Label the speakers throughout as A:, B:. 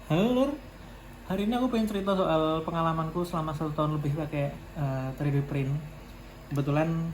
A: Halo Lur, hari ini aku pengen cerita soal pengalamanku selama 1 tahun lebih pakai 3D print. Kebetulan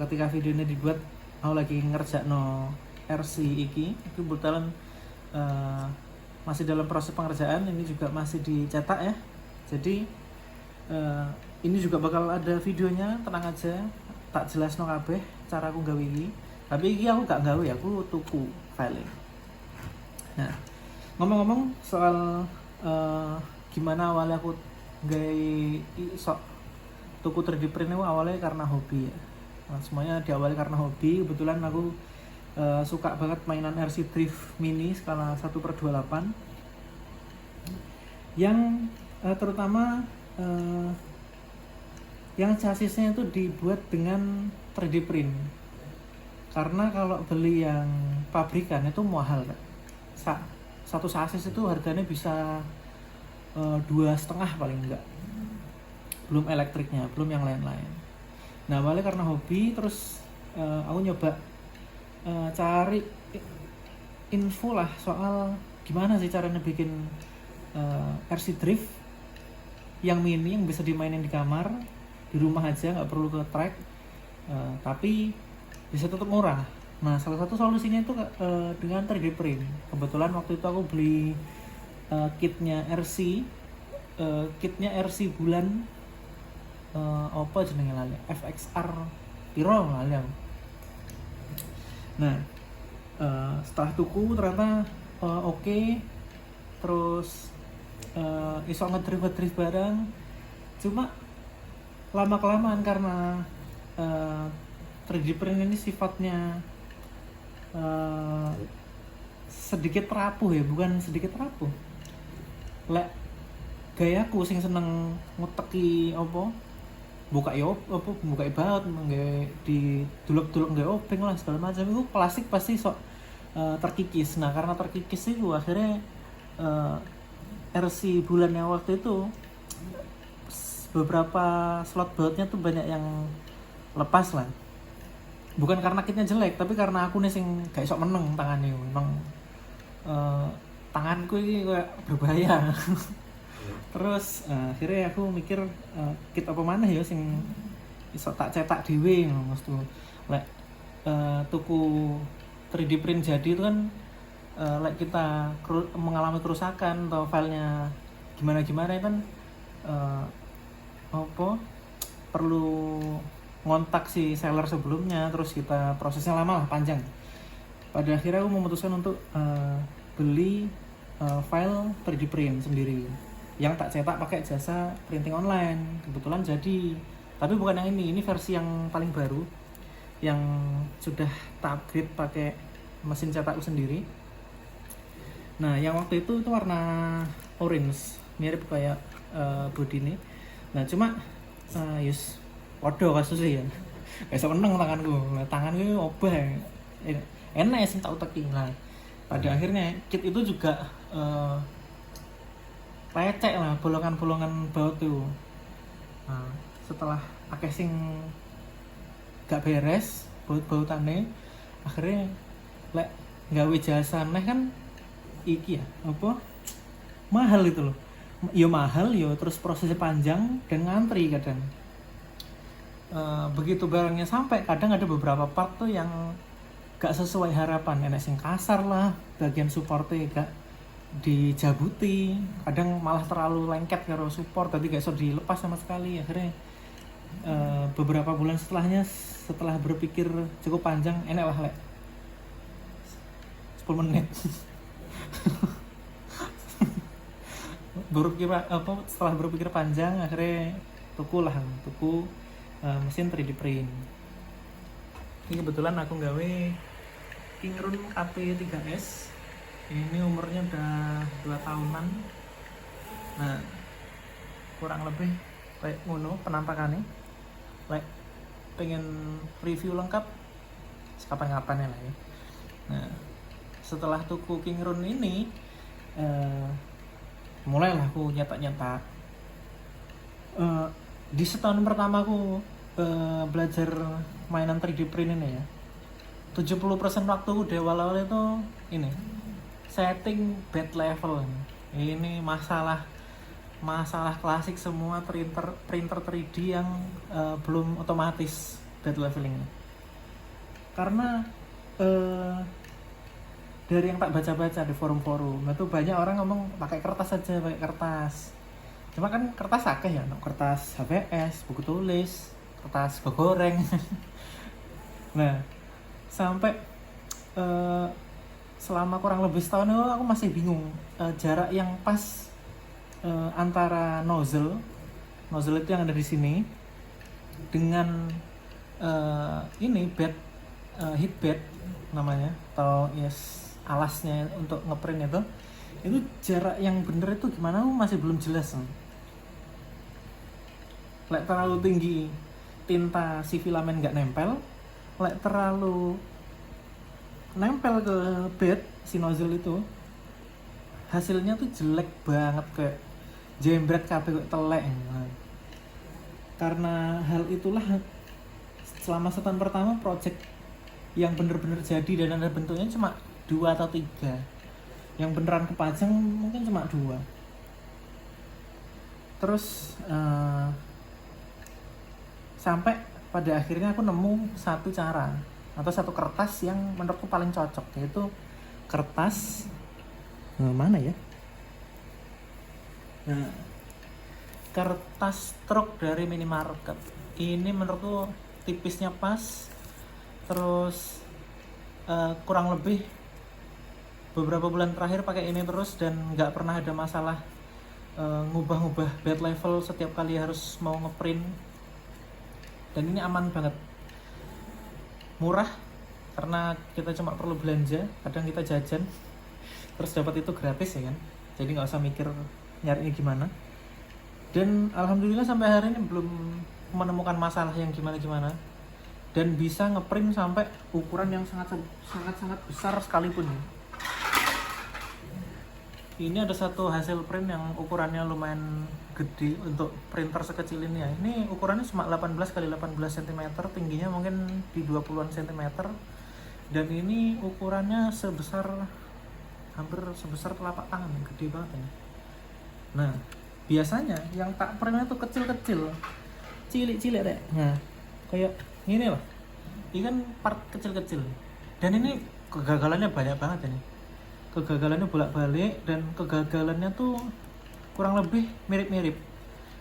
A: ketika video ini dibuat, aku lagi ngerjakno RC iki. Itu kebetulan eh, masih dalam proses pengerjaan, ini juga masih dicetak ya. Jadi eh, ini juga bakal ada videonya, tenang aja. Tak jelas no kabeh cara aku gawe iki. Tapi iki aku gak gawe, aku tuku file. Nah, ngomong-ngomong soal gimana awalnya aku sok tuku 3D print itu awalnya karena hobi ya. Nah, semuanya diawali karena hobi. Kebetulan aku suka banget mainan RC Drift Mini skala 1/28 yang terutama yang chassisnya itu dibuat dengan 3D print. Karena kalau beli yang pabrikan itu mahal kan. Satu chassis itu harganya bisa 2,5 paling enggak, belum elektriknya, belum yang lain-lain. Nah awalnya karena hobi, terus aku nyoba cari info lah soal gimana sih caranya bikin RC Drift yang mini yang bisa dimainin di kamar, di rumah aja, nggak perlu ke track, tapi bisa tetap murah. Nah salah satu solusinya itu dengan 3D print. Kebetulan waktu itu aku beli kitnya RC bulan apa jenenge lali, FXR piro lali aku. Nah setelah tuku ternyata oke. Terus iso ngedrift bareng. Cuma lama kelamaan karena 3D print ini sifatnya sedikit rapuh ya, bukan sedikit rapuh. Lek gayaku sing seneng nguteki apa buka baut nggak di duluk-duluk nggak obeng lah segala macam, itu plastik pasti sok terkikis. Nah karena terkikis itu akhirnya RC bulannya waktu itu beberapa slot bautnya tuh banyak yang lepas lah. Bukan karena kitnya jelek, tapi karena aku nih sing gak iso meneng tangannya. Memang tanganku ini kayak berbahaya. Terus akhirnya aku mikir kit apa mana ya sing iso tak cetak dhewe ngono Mas tuh. Lek tuku 3D print jadi itu kan lek kita mengalami kerusakan atau filenya gimana kan apa perlu ngontak si seller sebelumnya, terus kita prosesnya lama lah, panjang. Pada akhirnya aku memutuskan untuk beli file 3D print sendiri yang tak cetak pakai jasa printing online. Kebetulan jadi, tapi bukan yang ini versi yang paling baru yang sudah tak upgrade pakai mesin cetakku sendiri. Nah yang waktu itu warna orange, mirip kayak body ini. Nah cuma yus waduh kasusnya ya kayak meneng tanganku obah enak sih tak uteki lah. Pada akhirnya kit itu juga lecek lah, bolongan-bolongan baut tuh. Nah, setelah pakai sing gak beres baut-bautannya, akhirnya lek gawe jasa neh kan iki ya apa mahal itu loh. Yo mahal yo, terus prosesnya panjang dan ngantri kadang. Begitu barangnya sampai, kadang ada beberapa part tuh yang gak sesuai harapan, enak sing kasar lah, bagian supportnya gak dijabuti, kadang malah terlalu lengket karo support, tadi gak bisa dilepas sama sekali. Akhirnya beberapa bulan setelah berpikir cukup panjang, enak lah lek 10 menit setelah berpikir panjang akhirnya tuku mesin 3D print. Ini kebetulan aku gawe Kingrun KP3S. Ini umurnya udah 2 tahunan. Nah kurang lebih kayak ngono penampakannya. Like pengen review lengkap kapan-kapan ya lah ya. Nah setelah tuku Kingrun ini mulailah aku nyetak di setahun pertama aku belajar mainan 3D print ini ya. 70% waktu di awal-awal itu ini setting bed level. Ini masalah klasik semua printer 3D yang belum otomatis bed levelingnya. Karena dari yang tak baca-baca di forum-forum itu banyak orang ngomong pakai kertas aja, pakai kertas. Cuma kan kertas akeh ya, kertas HVS, buku tulis, kertas goreng. Nah, sampai selama kurang lebih setahun itu aku masih bingung jarak yang pas antara nozzle itu yang ada di sini dengan ini bed heat bed namanya, atau yes alasnya untuk ngeprint itu jarak yang bener itu gimana aku masih belum jelas. Lek terlalu tinggi tinta si filamen nggak nempel, lek terlalu nempel ke bed si nozzle itu hasilnya tuh jelek banget, kayak jembret kabeh kok telek. Karena hal itulah selama setahun pertama project yang bener-bener jadi dan ada bentuknya cuma 2 atau 3, yang beneran kepajang mungkin cuma 2. Terus sampai pada akhirnya aku nemu satu cara atau satu kertas yang menurutku paling cocok, yaitu kertas mana ya? Nah, kertas stroke dari minimarket. Ini menurutku tipisnya pas, terus kurang lebih beberapa bulan terakhir pakai ini terus dan nggak pernah ada masalah ngubah-ngubah bed level setiap kali harus mau ngeprint. Dan ini aman banget, murah karena kita cuma perlu belanja, kadang kita jajan terus dapat itu gratis ya kan, jadi nggak usah mikir nyarinya gimana. Dan alhamdulillah sampai hari ini belum menemukan masalah yang gimana dan bisa ngeprint sampai ukuran yang sangat besar sekalipun. Ini ada satu hasil print yang ukurannya lumayan gede untuk printer sekecil ini ya. Ini ukurannya cuma 18 x 18 cm, tingginya mungkin di 20-an cm. Dan ini ukurannya hampir sebesar telapak tangan, gede banget ini. Nah, biasanya yang tak print itu kecil-kecil, cilik-cilik deh. Nah, kayak gini loh. Ini kan part kecil-kecil. Dan ini kegagalannya banyak banget ini. Kegagalannya bolak-balik dan kegagalannya tuh kurang lebih mirip-mirip.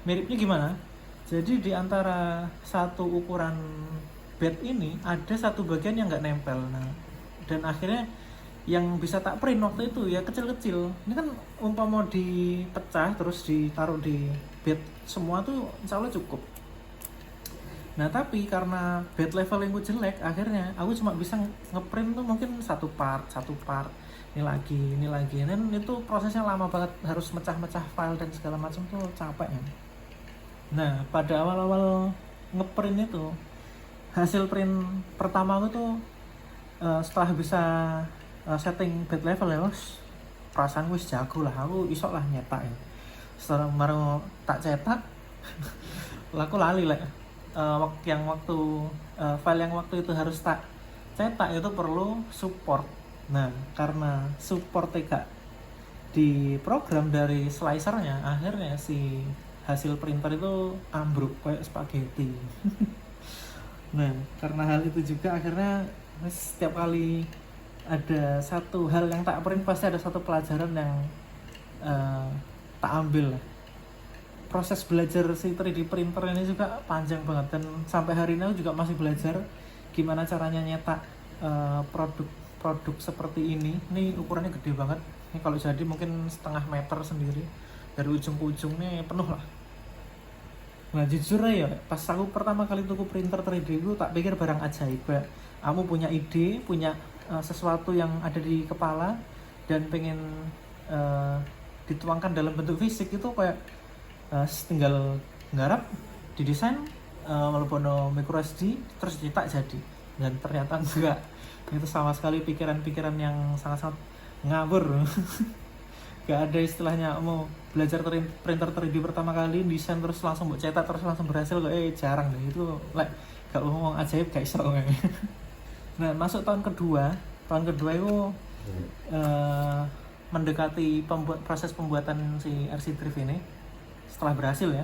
A: Miripnya gimana? Jadi di antara satu ukuran bed ini ada satu bagian yang nggak nempel. Nah, dan akhirnya yang bisa tak print waktu itu ya kecil-kecil. Ini kan umpama dipecah terus ditaruh di bed semua tuh insya Allah cukup. Nah tapi karena bed levelingku jelek, akhirnya aku cuma bisa ngeprint tuh mungkin satu part, ini lagi, dan itu prosesnya lama banget, harus mecah-mecah file dan segala macam tuh capek ya. Nah pada awal-awal ngeprint itu, hasil print pertama aku tuh setelah bisa setting bed level ya, perasaan gue jago lah, aku isok lah nyetak ya. Setelah baru tak cetak, aku lali lah. File yang waktu itu harus tak cetak itu perlu support. Nah karena support TK di program dari slicernya, akhirnya si hasil printer itu ambruk kayak spaghetti. Nah karena hal itu juga akhirnya setiap kali ada satu hal yang tak print pasti ada satu pelajaran yang tak ambil lah. Proses belajar si 3D printer ini juga panjang banget, dan sampai hari ini aku juga masih belajar gimana caranya nyetak produk seperti ini. Ini ukurannya gede banget, ini kalau jadi mungkin 0,5 meter sendiri, dari ujung ke ujung nih penuh lah. Nah jujur ya, pas aku pertama kali tuku printer 3D itu tak pikir barang ajaib. Kamu punya ide, punya sesuatu yang ada di kepala dan pengen dituangkan dalam bentuk fisik, itu kayak tinggal nggarap, didesain walaupun micro SD terus dicetak jadi. Dan ternyata enggak, itu sama sekali pikiran-pikiran yang sangat-sangat ngawur. Gak ada istilahnya mau belajar printer 3D pertama kali desain terus langsung buat cetak terus langsung berhasil kok, jarang deh itu. Gak ngomong ajaib gak iso. Nah masuk tahun kedua itu mendekati proses pembuatan si RC Drift ini, setelah berhasil ya,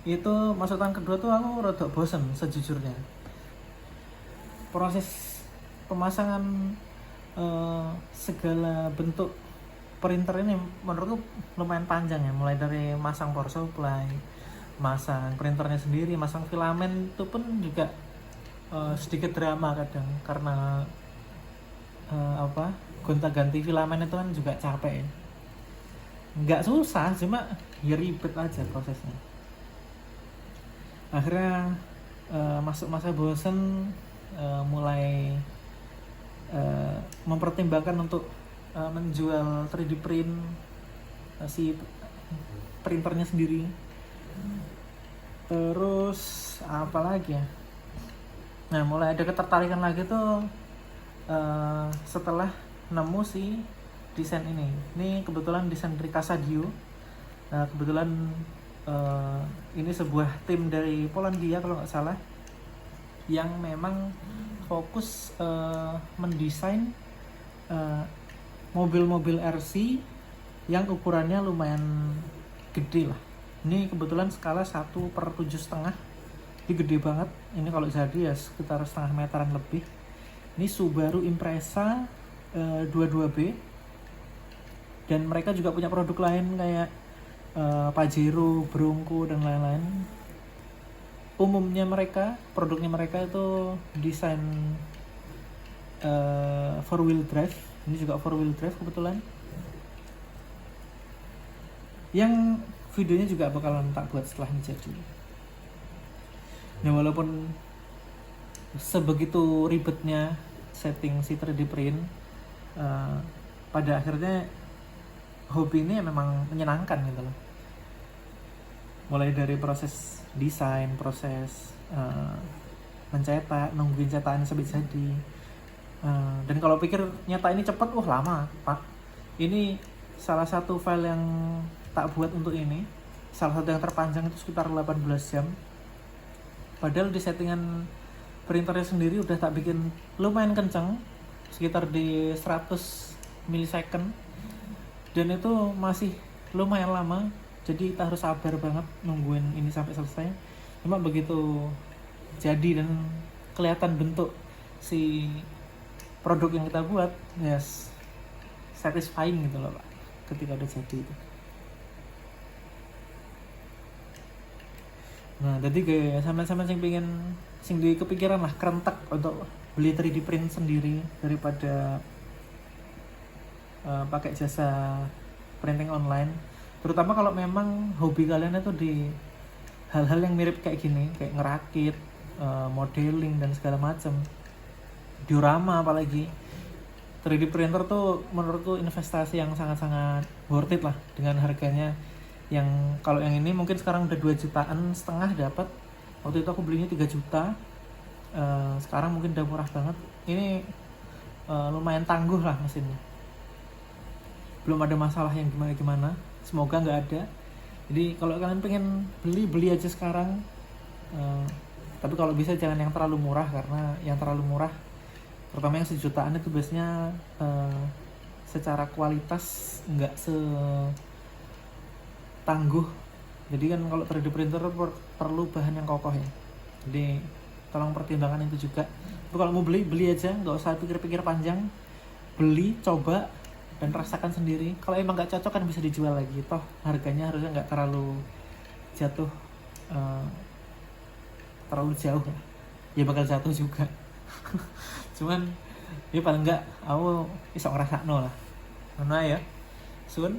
A: itu masukan kedua tuh aku rada bosen sejujurnya. Proses pemasangan segala bentuk printer ini menurutku lumayan panjang ya, mulai dari masang power supply, masang printernya sendiri, masang filamen itu pun juga sedikit drama kadang, karena gonta-ganti filamen itu kan juga capek ya. Nggak susah, cuma ya ribet aja prosesnya. Akhirnya masuk masa bosen, mulai mempertimbangkan untuk menjual 3D print si printernya sendiri. Terus apa lagi ya, nah mulai ada ketertarikan lagi tuh setelah nemu si desain ini kebetulan desain dari Casadio. Nah kebetulan ini sebuah tim dari Polandia kalau nggak salah, yang memang fokus mendesain mobil-mobil RC yang ukurannya lumayan gede lah. Ini kebetulan skala 1/7,5, ini gede banget. Ini kalau jadi ya sekitar setengah meteran lebih. Ini Subaru Impreza 22B, dan mereka juga punya produk lain kayak Pajero, Bronco dan lain-lain. Umumnya produknya mereka itu desain 4-wheel drive. Ini juga 4-wheel drive kebetulan, yang videonya juga bakalan tak buat setelah ini jadi. Nah walaupun sebegitu ribetnya setting si 3D print, pada akhirnya hobi ini memang menyenangkan gitu loh. Mulai dari proses desain, proses mencetak, nungguin cetakan sampai jadi. Dan kalau pikir nyata ini cepet, lama pak. Ini salah satu file yang tak buat untuk ini, salah satu yang terpanjang itu sekitar 18 jam. Padahal di settingan printernya sendiri udah tak bikin lumayan kenceng, sekitar di 100 millisecond, dan itu masih lumayan lama. Jadi kita harus sabar banget nungguin ini sampai selesai. Cuma begitu jadi dan kelihatan bentuk si produk yang kita buat, yes, satisfying gitu loh pak, ketika udah jadi itu. Nah jadi kayak sama-sama sing pengen sing duwe kepikiran lah kerentek untuk beli 3D print sendiri daripada pakai jasa printing online, terutama kalau memang hobi kalian itu di hal-hal yang mirip kayak gini, kayak ngerakit, modeling dan segala macam, diorama apalagi. 3D printer tuh menurutku investasi yang sangat-sangat worth it lah, dengan harganya yang kalau yang ini mungkin sekarang udah 2,5 jutaan dapat. Waktu itu aku belinya 3 juta, sekarang mungkin udah murah banget. Ini lumayan tangguh lah mesinnya, belum ada masalah yang gimana-gimana, semoga nggak ada. Jadi kalau kalian pengen beli aja sekarang, tapi kalau bisa jangan yang terlalu murah, karena yang terlalu murah, terutama yang sejutaan itu biasanya secara kualitas nggak tangguh. Jadi kan kalau 3D printer perlu bahan yang kokoh ya, jadi tolong pertimbangkan itu juga. Tapi kalau mau beli aja, nggak usah pikir-pikir panjang, beli, coba dan rasakan sendiri. Kalau emang nggak cocok kan bisa dijual lagi, toh harganya harusnya nggak terlalu jatuh terlalu jauh ya bakal jatuh juga. Cuman ya paling nggak aku bisa ngerasakno lah, mana ya sun.